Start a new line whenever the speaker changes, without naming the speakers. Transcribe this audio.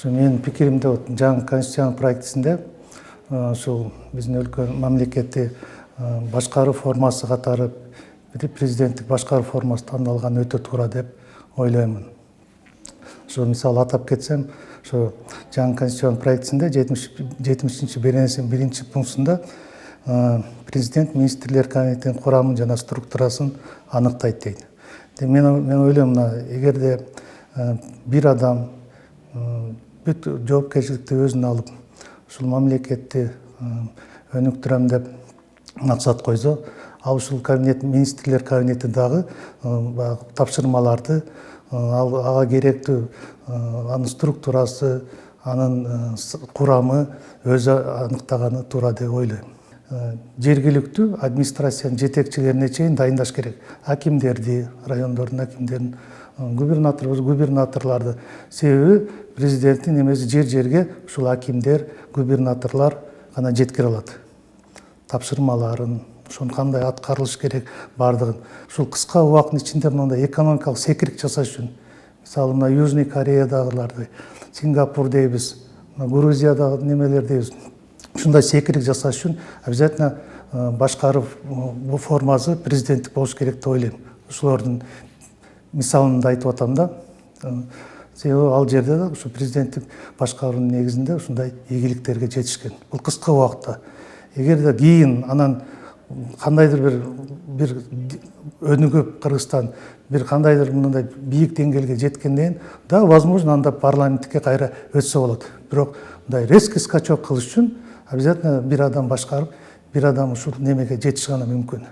Менин пикиримде жаңы конституциянын проектисинде ушул биздин өлкөнүн мамлекетти башкаруу формасы катары президенттик башкаруу формасы тандалган өтө туура деп ойлоймун. Мисалы атап кетсем, жаңы конституциянын проектисинде 70-беренесинин 1-пунктунда президент министрлер кабинетинин курамын жана структурасын аныктайт дейт. Мен ойлойм, эгерде бир адам бүт жоопкерчиликти өзүнө алып ушул мамлекетти өнүктүрөм деп максат койсо, ал ушул министрлер кабинети дагы тапшырмаларды, ага керектүү анын структурасы, анын курамы өзү аныктаганы туура деп ойлойм. Жергиликтүү администрациянын жетекчилерине чейин дайындаш керек. Акимдерди, райондордун акимдерин, губернаторларды. Себеби президенттин эмеси жер-жерге ушул акимдер, губернаторлар гана жеткире алат. Тапшырмаларын, ошону кандай аткарылыш керек бардыгын. Ушул кыска убакыттын ичинде мындай экономикалык секирик жасаш үчүн, мисалы мына Южный Кореядагыларды, Сингапур дейбиз, Грузиядагы немелер дейбиз. Ушундай секирик жасаш үчүн обязательно башкаруу формасы президенттик болуш керек деп ойлойм. Ушулардын мисалын да айтып атам да. Себеби ал жерде да ушу президенттик башкаруунун негизинде ушундай ийгиликтерге жетишкен. Бул кыска убакытта. Эгерде кийин анан кандайдыр бир өнүгүп Кыргызстан бир кандайдыр мындай бийик деңгээлге жеткенден да возможно анда парламенттикке кайра өтсө болот. Бирок мындай резкий скачок кылыш үчүн обязательно бир адам башкарып, бир адам ушул немеге жетиш гана мүмкүн.